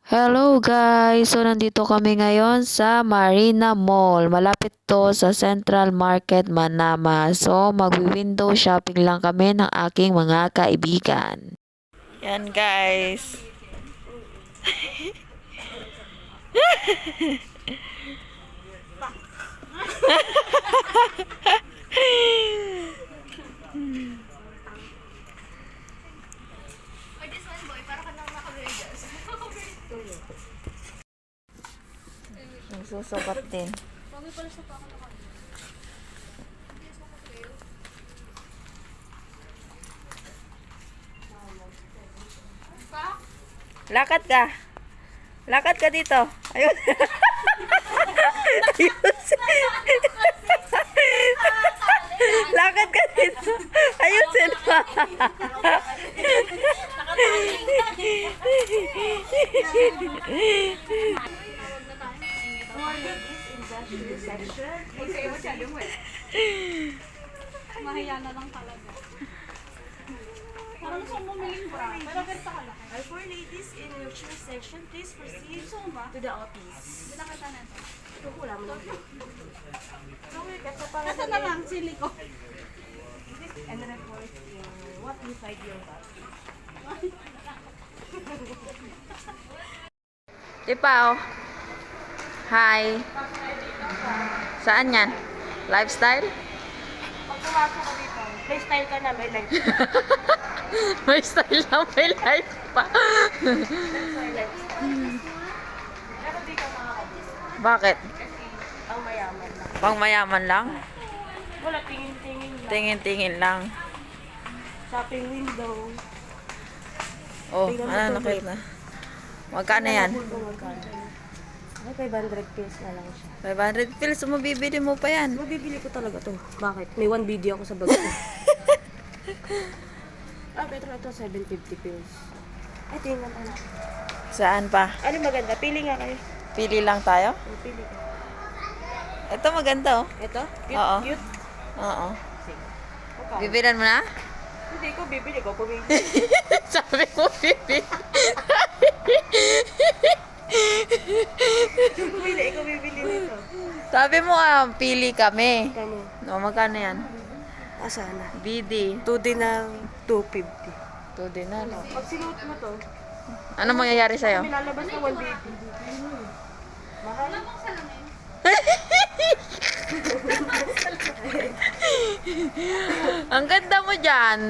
Hello guys! So nandito kami ngayon sa Marina Mall. Malapit to sa Central Market, Manama. So magwi-window shopping lang kami ng aking mga kaibigan. Yan guys. Nagsusukat din. Lakad ka. Lakad ka dito. Ayun. Ayusin. Lakad ka dito. Ayusin pa. Mahiya na lang talaga. Parang gusto mumiling bra. Pero ganito ka lang. For ladies in wheelchair section, please proceed to the office. Binakita na ito. Ito ko lang. Ito na lang, sili ko. And report what inside your bag. Dipa oh. Hi. Saan yan? Lifestyle? Pag pumasok ka dito, may style ka na, may life. May style lang, may life pa. May life. Pero di ka makakabis. Bakit? Ang mayaman lang. Pang mayaman lang? Wala, tingin-tingin lang. Tingin-tingin lang. Shopping window. Oh, Tingnan mo ano to, nakita? Magkano yan? Ay, 500 pesos na lang siya. 500 pills, mabibili mo pa yan. Mabibili ko talaga to. Bakit? May one video ako sa bag ko. Pero ito 750 pesos. Ay, tingnan tayo. Saan pa? Ano maganda? Pili nga kayo. Pili lang tayo? Pili ka. Ito maganda oh. Ito? Cute? Oo. Cute? Oo. Sige. Okay. Bibilan mo na? Hindi ko bibili ko. Pumili. Sabi mo bibili. Pumili. Ikaw bibili nito. Sabi mo pili kami. Kamo. O, magkano yan? Sana. BD. 2D ng 250. 2 dinar. Pag sinuot mo to, Ano mangyayari sa'yo? may lalabas na 180. Mahal. Ang ganda mo dyan.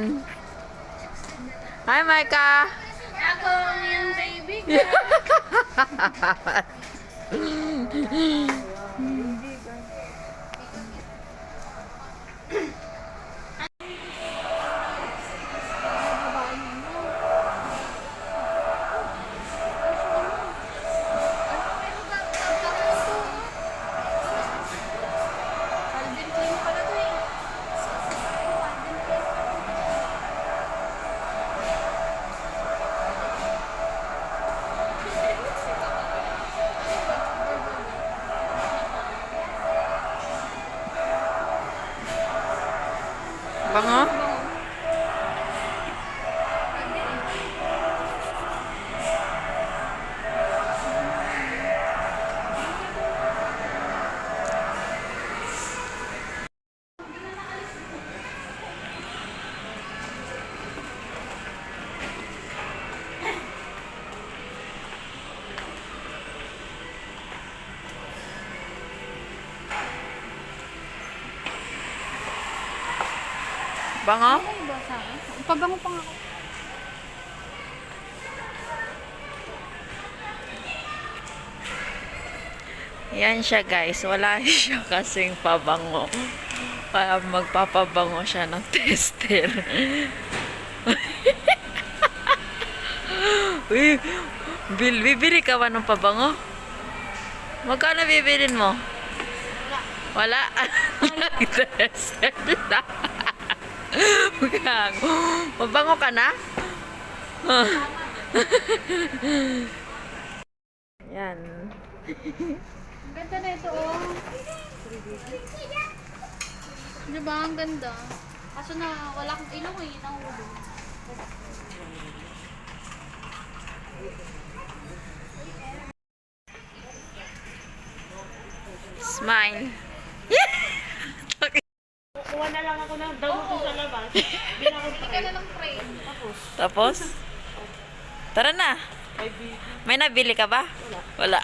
Hi, Micah. Ako yung baby girl. Calvin Klein pala to eh. Bango? Bango? Ay, ba sa akin? Pabango pa nga ako. Yan siya guys. Wala siya kasing pabango. Kaya magpapabango siya ng tester. Uy, bibili ka ba ng pabango? Magkano bibilin mo? Wala. Nag-tester lang. Gago. Mabango ka na? Yan. Ang ganda na ito oh. Diba? Ang ganda. Kaso na wala akong ilong eh. Nahulog. Smile. Kuha na lang ako ng damo dun sa labas. Bilang ko Hindi ka na lang frame. Tapos? Tara na. May nabili ka ba? Wala.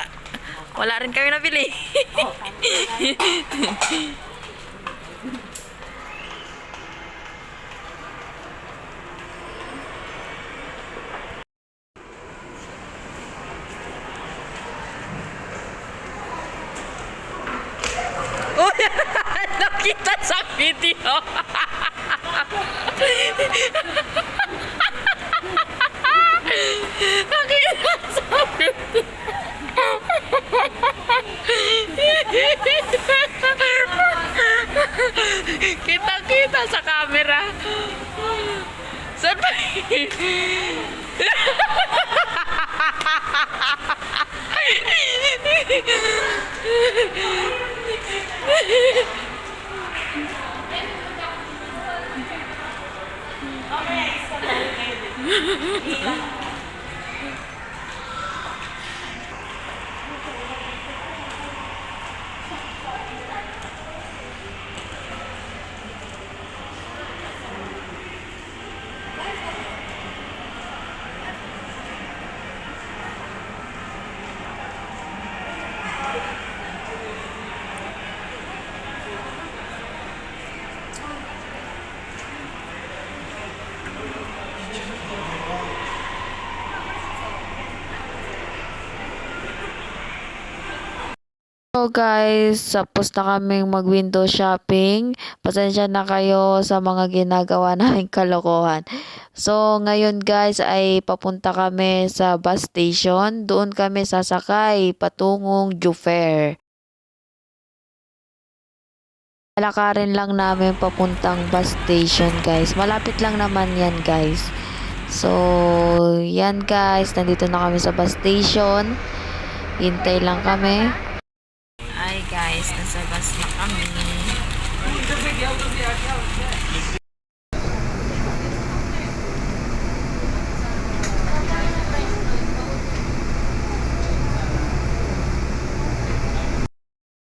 Wala rin kami nabili. Uy! Nakita sa video! Nakita sa video! Kita-kita sa camera. Saan ba? So guys, tapos na kaming mag-window shopping. Pasensya na kayo sa mga ginagawa naming kalokohan. So ngayon guys ay papunta kami sa bus station. Doon kami sasakay patungong Jufair. Lalakarin lang namin papuntang bus station guys. Malapit lang naman yan guys. So yan guys, nandito na kami sa bus station. Hintay lang kami. Ay guys, nasa bus na kami.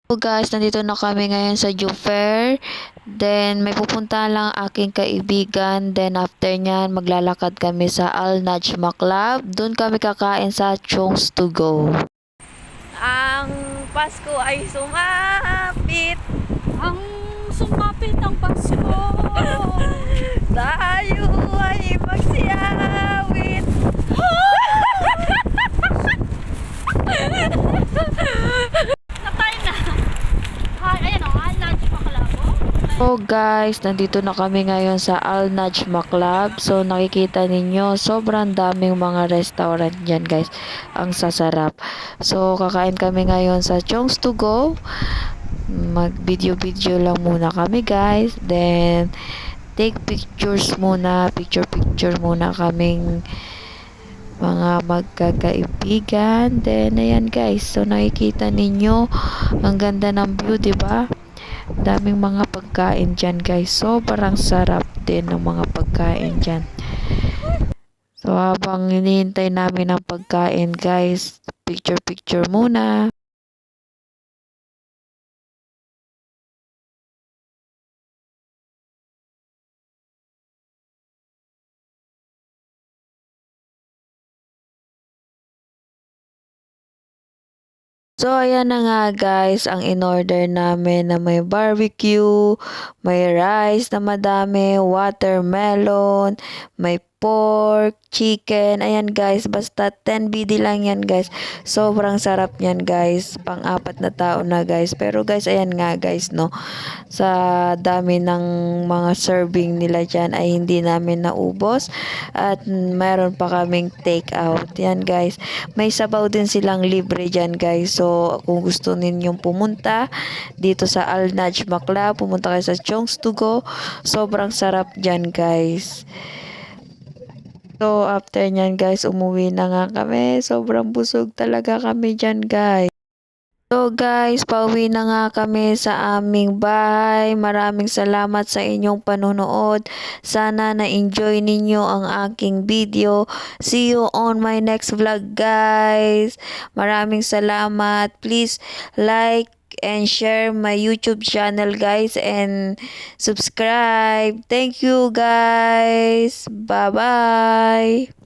So guys, nandito na kami ngayon sa Jufair. Then may pupuntahan lang aking kaibigan. Then after nyan, maglalakad kami sa Al Najma Club. Doon kami kakain sa Chong's to Go. Ang Pasko ay sumapit. ang sumapit ang Pasko. Tayo ay magsiyawit. Natay na. Hi, ayan o. Al Najma Club. So guys, nandito na kami ngayon sa Al Najma Club. So nakikita ninyo, sobrang daming mga restaurant dyan guys. Ang sasarap. So kakain kami ngayon sa Chong's to Go. Mag video lang muna kami guys. Then take pictures muna. Picture muna kaming mga magkakaibigan. Then ayan guys. So nakikita ninyo, ang ganda ng view, 'di ba? Daming mga pagkain dyan guys. Sobrang sarap din ng mga pagkain dyan. So habang hinihintay namin ang pagkain guys, picture muna. So, ayan na nga guys, ang in-order namin na may barbecue, may rice na madami, watermelon, may pork, chicken. Ayan guys, basta 10 BD lang yan guys. Sobrang sarap yan guys. Pang-apat na tao na guys. Pero guys, ayan nga guys, no. Sa dami ng mga serving nila dyan ay hindi namin naubos. At meron pa kaming take out. Yan guys. May sabaw din silang libre dyan guys. So, kung gusto ninyong pumunta dito sa Al Najma Club, pumunta kayo sa Chong's to Go. Sobrang sarap dyan guys. So, after nyan guys, umuwi na nga kami. Sobrang busog talaga kami dyan guys. So guys, pauwi na nga kami sa aming bahay. Maraming salamat sa inyong panonood. Sana na-enjoy ninyo ang aking video. See you on my next vlog guys. Maraming salamat. Please like and share my YouTube channel guys and subscribe. Thank you guys. Bye-bye.